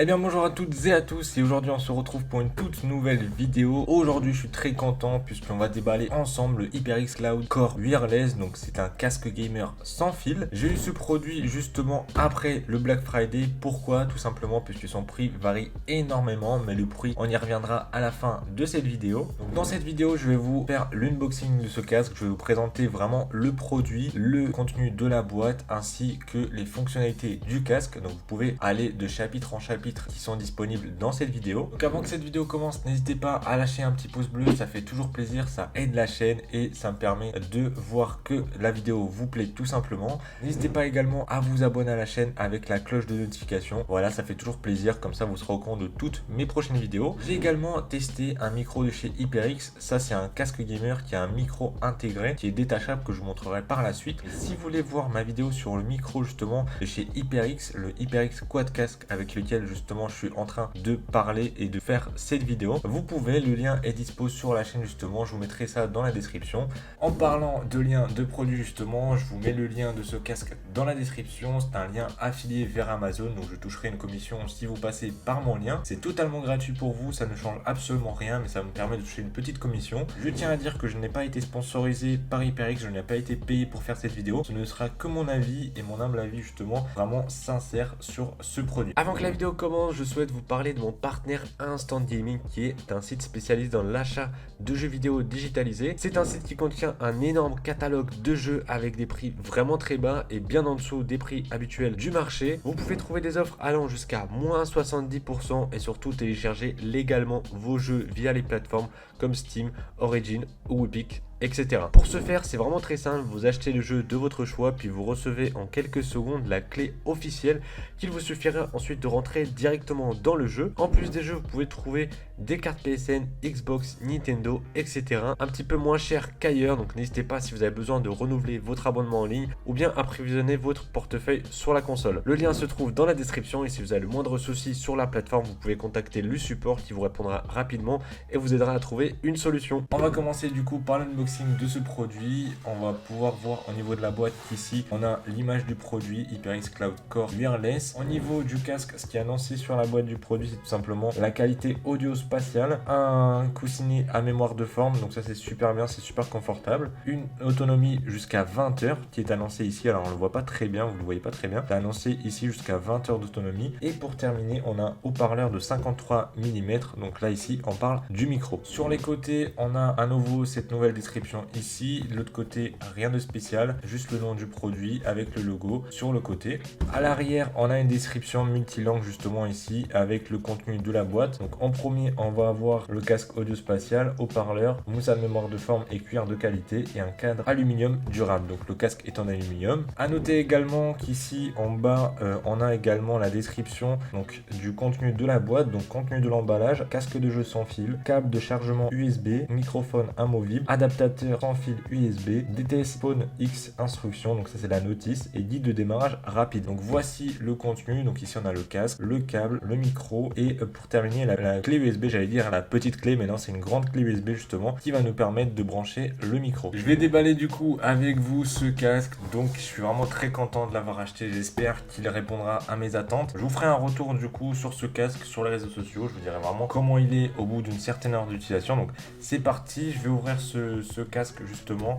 Eh bien bonjour à toutes et à tous et aujourd'hui on se retrouve pour une toute nouvelle vidéo. Aujourd'hui je suis très content puisqu'on va déballer ensemble le HyperX Cloud Core Wireless. Donc c'est un casque gamer sans fil. J'ai eu ce produit justement après le Black Friday. Pourquoi? Tout simplement puisque son prix varie énormément, mais le prix on y reviendra à la fin de cette vidéo. Donc dans cette vidéo je vais vous faire l'unboxing de ce casque. Je vais vous présenter vraiment le produit, le contenu de la boîte ainsi que les fonctionnalités du casque. Donc vous pouvez aller de chapitre en chapitre qui sont disponibles dans cette vidéo. Donc avant que cette vidéo commence, n'hésitez pas à lâcher un petit pouce bleu, ça fait toujours plaisir, ça aide la chaîne et ça me permet de voir que la vidéo vous plaît tout simplement. N'hésitez pas également à vous abonner à la chaîne avec la cloche de notification. Voilà, ça fait toujours plaisir, comme ça vous serez au courant de toutes mes prochaines vidéos. J'ai également testé un micro de chez HyperX. Ça c'est un casque gamer qui a un micro intégré qui est détachable que je vous montrerai par la suite. Et si vous voulez voir ma vidéo sur le micro justement de chez HyperX, le HyperX Quad Casque avec lequel justement je suis en train de parler et de faire cette vidéo, vous pouvez, le lien est dispo sur la chaîne justement, je vous mettrai ça dans la description. En parlant de liens de produits justement, je vous mets le lien de ce casque dans la description. C'est un lien affilié vers Amazon, donc je toucherai une commission si vous passez par mon lien. C'est totalement gratuit pour vous, ça ne change absolument rien, mais ça me permet de toucher une petite commission. Je tiens à dire que je n'ai pas été sponsorisé par HyperX, je n'ai pas été payé pour faire cette vidéo. Ce ne sera que mon avis et mon humble avis justement, vraiment sincère sur ce produit. Avant que la vidéo commence, je souhaite vous parler de mon partenaire Instant Gaming qui est un site spécialisé dans l'achat de jeux vidéo digitalisés. C'est un site qui contient un énorme catalogue de jeux avec des prix vraiment très bas et bien en dessous des prix habituels du marché. Vous pouvez trouver des offres allant jusqu'à moins 70% et surtout télécharger légalement vos jeux via les plateformes comme Steam, Origin ou Epic, etc. Pour ce faire, c'est vraiment très simple, vous achetez le jeu de votre choix, puis vous recevez en quelques secondes la clé officielle qu'il vous suffira ensuite de rentrer directement dans le jeu. En plus des jeux, vous pouvez trouver des cartes PSN, Xbox, Nintendo, etc. un petit peu moins cher qu'ailleurs, donc n'hésitez pas si vous avez besoin de renouveler votre abonnement en ligne ou bien approvisionner votre portefeuille sur la console. Le lien se trouve dans la description et si vous avez le moindre souci sur la plateforme, vous pouvez contacter le support qui vous répondra rapidement et vous aidera à trouver une solution. On va commencer du coup par l'unboxing de ce produit. On va pouvoir voir au niveau de la boîte qu'ici on a l'image du produit HyperX Cloud Core Wireless. Au niveau du casque, ce qui est annoncé sur la boîte du produit, c'est tout simplement la qualité audio spatiale, un coussinet à mémoire de forme, donc ça c'est super bien, c'est super confortable, une autonomie jusqu'à 20 heures qui est annoncée ici. Alors on le voit pas très bien, vous le voyez pas très bien, c'est annoncé ici jusqu'à 20 heures d'autonomie. Et pour terminer, on a un haut-parleur de 53 mm, donc là ici on parle du micro. Sur les côtés, on a à nouveau cette nouvelle description ici. De l'autre côté, rien de spécial, juste le nom du produit avec le logo sur le côté. À l'arrière, on a une description multilangue justement ici avec le contenu de la boîte. Donc en premier, on va avoir le casque audio spatial, haut-parleur, mousse à mémoire de forme et cuir de qualité et un cadre aluminium durable. Donc le casque est en aluminium. À noter également qu'ici en bas, on a également la description donc du contenu de la boîte, donc contenu de l'emballage, casque de jeu sans fil, câble de chargement USB, microphone amovible, adaptateur sans fil USB, DTS Spawn X instruction, donc ça c'est la notice, et guide de démarrage rapide. Donc voici le contenu. Donc ici on a le casque, le câble, le micro et pour terminer la clé USB, j'allais dire la petite clé, mais non, c'est une grande clé USB justement qui va nous permettre de brancher le micro. Je vais déballer du coup avec vous ce casque, donc je suis vraiment très content de l'avoir acheté, j'espère qu'il répondra à mes attentes. Je vous ferai un retour du coup sur ce casque sur les réseaux sociaux, je vous dirai vraiment comment il est au bout d'une certaine heure d'utilisation. Donc c'est parti, je vais ouvrir ce casque justement.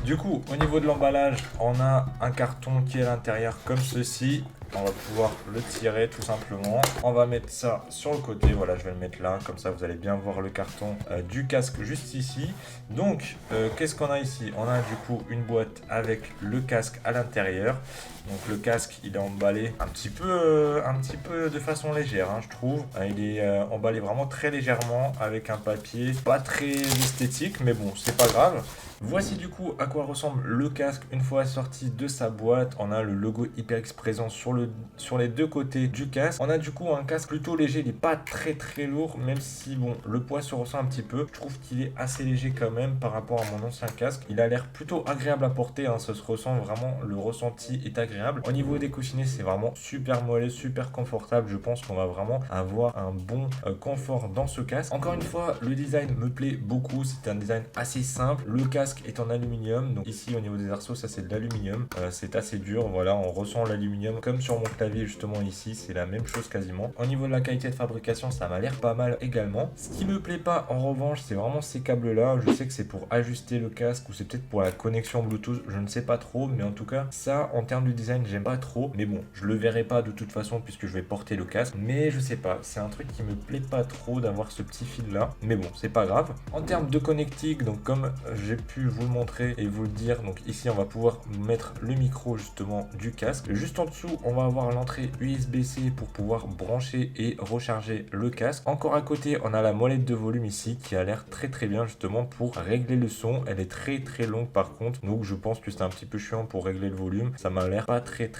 Du coup, au niveau de l'emballage, on a un carton qui est à l'intérieur comme ceci. On va pouvoir le tirer tout simplement. On va mettre ça sur le côté. Voilà, je vais le mettre là. Comme ça, vous allez bien voir le carton du casque juste ici. Donc, qu'est-ce qu'on a ici? On a du coup une boîte avec le casque à l'intérieur. Donc le casque, il est emballé un petit peu de façon légère, hein, je trouve. Il est emballé vraiment très légèrement avec un papier pas très esthétique, mais bon, c'est pas grave. Voici du coup à quoi ressemble le casque une fois sorti de sa boîte. On a le logo HyperX présent sur les deux côtés du casque. On a du coup un casque plutôt léger, il n'est pas très lourd, même si bon, le poids se ressent un petit peu. Je trouve qu'il est assez léger quand même par rapport à mon ancien casque. Il a l'air plutôt agréable à porter, hein, ça se ressent vraiment, le ressenti est agréable. Au niveau des coussinets, c'est vraiment super moelleux, super confortable. Je pense qu'on va vraiment avoir un bon confort dans ce casque. Encore une fois, le design me plaît beaucoup, c'est un design assez simple. Le casque casque est en aluminium, donc ici au niveau des arceaux ça c'est de l'aluminium, c'est assez dur, voilà, on ressent l'aluminium comme sur mon clavier justement ici, c'est la même chose quasiment. Au niveau de la qualité de fabrication ça m'a l'air pas mal également. Ce qui me plaît pas en revanche c'est vraiment ces câbles là, je sais que c'est pour ajuster le casque ou c'est peut-être pour la connexion Bluetooth, je ne sais pas trop, mais en tout cas ça en termes de design j'aime pas trop, mais bon je le verrai pas de toute façon puisque je vais porter le casque, mais je sais pas, c'est un truc qui me plaît pas trop d'avoir ce petit fil là, mais bon c'est pas grave. En termes de connectique, donc comme j'ai pu vous le montrer et vous le dire, donc ici on va pouvoir mettre le micro justement du casque, juste en dessous on va avoir l'entrée USB-C pour pouvoir brancher et recharger le casque. Encore à côté on a la molette de volume ici qui a l'air très bien justement pour régler le son, elle est très longue par contre, donc je pense que c'est un petit peu chiant pour régler le volume, ça m'a l'air pas très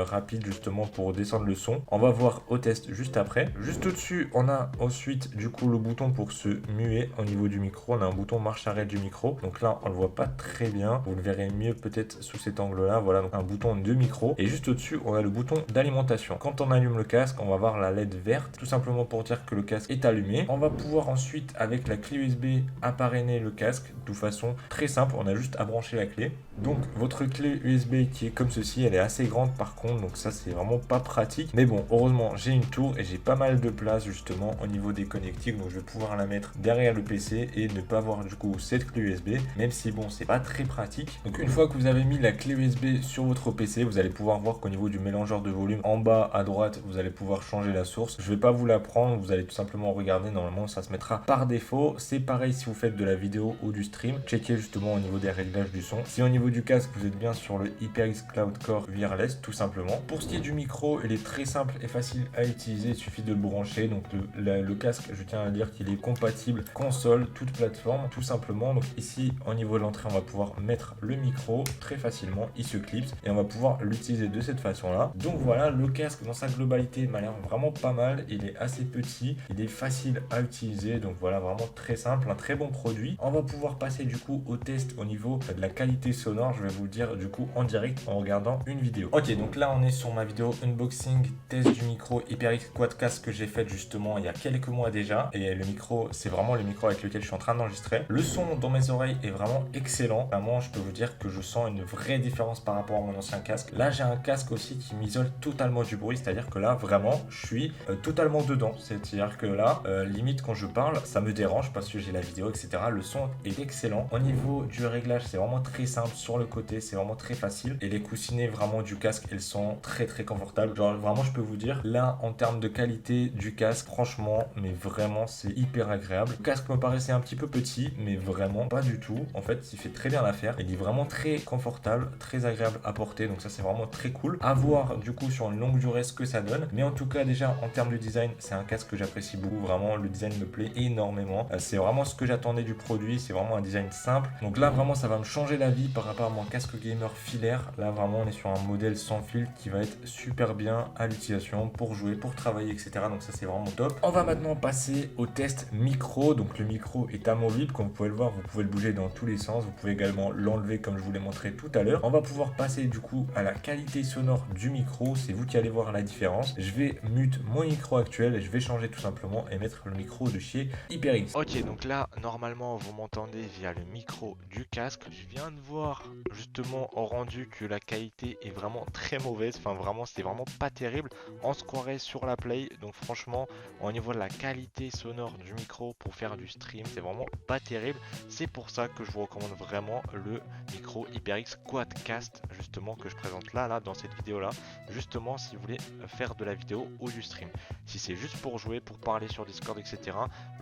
rapide justement pour descendre le son. On va voir au test juste après. Juste au-dessus on a ensuite du coup le bouton pour se muer. Au niveau du micro on a un bouton marche arrêt du micro, donc là on le voit pas très bien, vous le verrez mieux peut-être sous cet angle là. Voilà, donc un bouton de micro, et juste au-dessus on a le bouton d'alimentation. Quand on allume le casque on va voir la LED verte, tout simplement pour dire que le casque est allumé. On va pouvoir ensuite avec la clé USB appareiller le casque de façon très simple, on a juste à brancher la clé. Donc votre clé USB qui est comme ceci, elle est assez grande par contre, donc ça c'est vraiment pas pratique, mais bon heureusement j'ai une tour et j'ai pas mal de place justement au niveau des connectiques, donc je vais pouvoir la mettre derrière le PC et ne pas avoir du coup cette clé USB, même si bon c'est pas très pratique. Donc une fois que vous avez mis la clé USB sur votre PC, vous allez pouvoir voir qu'au niveau du mélangeur de volume en bas à droite vous allez pouvoir changer la source. Je vais pas vous la prendre, vous allez tout simplement regarder, normalement ça se mettra par défaut. C'est pareil si vous faites de la vidéo ou du stream, checkez justement au niveau des réglages du son. Si au niveau du casque vous êtes bien sur le HyperX Cloud Core Wireless tout simplement. Pour ce qui est du micro, il est très simple et facile à utiliser, il suffit de le brancher. Donc le casque, je tiens à dire qu'il est compatible console, toute plateforme tout simplement. Donc ici au niveau de l'entrée on va pouvoir mettre le micro très facilement, il se clipse et on va pouvoir l'utiliser de cette façon là. Donc voilà, le casque dans sa globalité m'a l'air vraiment pas mal, il est assez petit, il est facile à utiliser, donc voilà, vraiment très simple, un très bon produit. On va pouvoir passer du coup au test au niveau de la qualité sonore, je vais vous le dire du coup en direct en regardant une vidéo. Ok, donc là on est sur ma vidéo unboxing test du micro HyperX Quadcast que j'ai fait justement il y a quelques mois déjà, et le micro c'est vraiment le micro avec lequel je suis en train d'enregistrer. Le son dans mes oreilles est vraiment excellent, vraiment je peux vous dire que je sens une vraie différence par rapport à mon ancien casque. Là j'ai un casque aussi qui m'isole totalement du bruit, c'est à dire que là vraiment je suis totalement dedans, c'est à dire que là limite quand je parle ça me dérange parce que j'ai la vidéo etc. Le son est excellent. Au niveau du réglage c'est vraiment très simple, sur le côté c'est vraiment très facile, et les coussinets vraiment du casque elles sont très confortables. Genre vraiment je peux vous dire là en termes de qualité du casque franchement mais vraiment c'est hyper agréable. Le casque me paraissait un petit peu petit mais vraiment pas du tout, en fait il fait très bien l'affaire, il est vraiment très confortable, très agréable à porter, donc ça c'est vraiment très cool à voir du coup sur une longue durée ce que ça donne. Mais en tout cas déjà en termes de design c'est un casque que j'apprécie beaucoup, vraiment le design me plaît énormément, c'est vraiment ce que j'attendais du produit, c'est vraiment un design simple. Donc là vraiment ça va me changer la vie par rapport à mon casque gamer filaire. Là vraiment on est sur un modèle sans fil qui va être super bien à l'utilisation pour jouer, pour travailler etc. Donc ça c'est vraiment top. On va maintenant passer au test micro. Donc le micro est amovible, comme vous pouvez le voir, vous pouvez le bouger dans tous les sens, vous pouvez également l'enlever comme je vous l'ai montré tout à l'heure. On va pouvoir passer du coup à la qualité sonore du micro, c'est vous qui allez voir la différence. Je vais mute mon micro actuel et je vais changer tout simplement et mettre le micro de chez HyperX. Ok, donc là normalement vous m'entendez via le micro du casque. Je viens de voir justement au rendu que la qualité est vraiment très mauvaise, enfin vraiment c'est vraiment pas terrible, on se croirait sur la play. Donc franchement au niveau de la qualité sonore du micro pour faire du stream c'est vraiment pas terrible, c'est pour ça que je vous recommande vraiment le micro HyperX Quadcast justement que je présente là dans cette vidéo là, justement si vous voulez faire de la vidéo ou du stream. Si c'est juste pour jouer, pour parler sur Discord etc,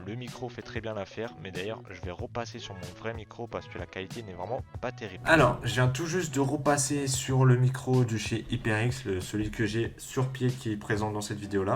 le micro fait très bien l'affaire, mais d'ailleurs je vais repasser sur mon vrai micro parce que la qualité n'est vraiment pas terrible. Alors je viens tout juste de repasser sur le micro de chez HyperX, celui que j'ai sur pied qui est présent dans cette vidéo là,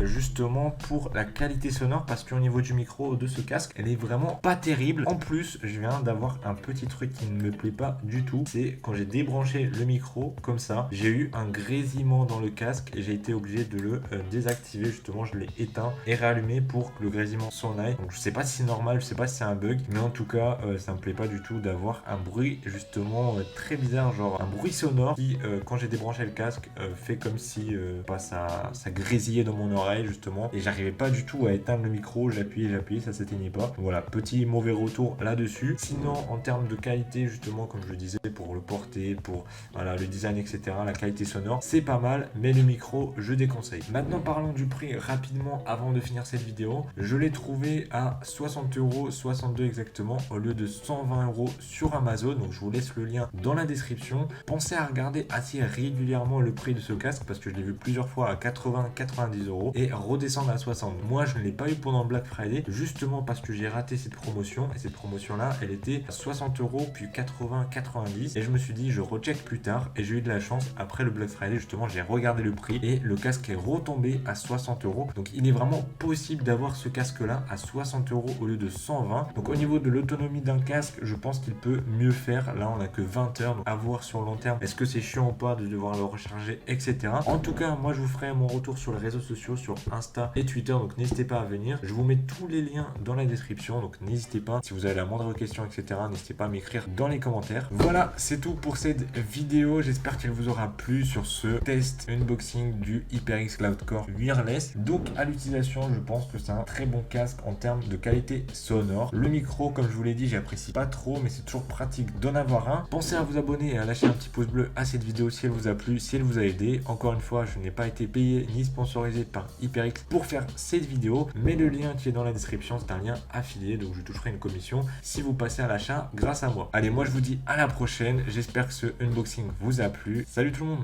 justement pour la qualité sonore, parce qu'au niveau du micro de ce casque elle est vraiment pas terrible. En plus je viens d'avoir un petit truc qui ne me plaît pas du tout, c'est quand j'ai débranché le micro comme ça, j'ai eu un grésillement dans le casque et j'ai été obligé de le désactiver, justement je l'ai éteint et réallumé pour que le grésillement s'en aille. Donc je sais pas si c'est normal, je sais pas si c'est un bug, mais en tout cas ça me plaît pas du tout d'avoir un bruit justement très bizarre, genre un bruit sonore qui quand j'ai débranché le casque fait comme si ça grésillait dans mon oreille justement, et j'arrivais pas du tout à éteindre le micro, j'appuyais, ça s'éteignait pas. Voilà, petit mauvais retour là-dessus. Sinon franchement en termes de qualité justement comme je le disais pour le porter, pour voilà, le design etc, la qualité sonore c'est pas mal, mais le micro je déconseille. Maintenant parlons du prix rapidement avant de finir cette vidéo. Je l'ai trouvé à 60€, 62 exactement, au lieu de 120€ sur Amazon, donc je vous laisse le lien dans la description. Pensez à regarder assez régulièrement le prix de ce casque parce que je l'ai vu plusieurs fois à 80-90€ et redescendre à 60. Moi je ne l'ai pas eu pendant Black Friday justement parce que j'ai raté cette promotion, et cette promotion là elle était à 60€ puis 80-90 et je me suis dit je recheck plus tard, et j'ai eu de la chance après le Black Friday justement, j'ai regardé le prix et le casque est retombé à 60€. Donc il est vraiment possible d'avoir ce casque là à 60€ au lieu de 120. Donc au niveau de l'autonomie d'un casque, je pense qu'il peut mieux faire. Là on a que 20 heures, donc à voir sur le long terme est-ce que c'est chiant ou pas de devoir le recharger etc. En tout cas moi je vous ferai mon retour sur les réseaux sociaux, sur Insta et Twitter, donc n'hésitez pas à venir. Je vous mets tous les liens dans la description, donc n'hésitez pas, si vous avez la moindre question etc, n'hésitez pas à m'écrire dans les commentaires. Voilà, c'est tout pour cette vidéo, j'espère qu'elle vous aura plu sur ce test unboxing du HyperX Cloud Core Wireless. Donc à l'utilisation je pense que c'est un très bon casque en termes de qualité sonore. Le micro comme je vous l'ai dit j'apprécie pas trop, mais c'est toujours pratique d'en avoir un. Pensez à vous abonner et à lâcher un petit pouce bleu à cette vidéo si elle vous a plu, si elle vous a aidé. Encore une fois, je n'ai pas été payé ni sponsorisé par HyperX pour faire cette vidéo, mais le lien qui est dans la description c'est un lien affilié, donc je toucherai une commission si vous passez à l'achat grâce à moi. Allez, moi je vous dis à la prochaine, j'espère que ce unboxing vous a plu. Salut tout le monde.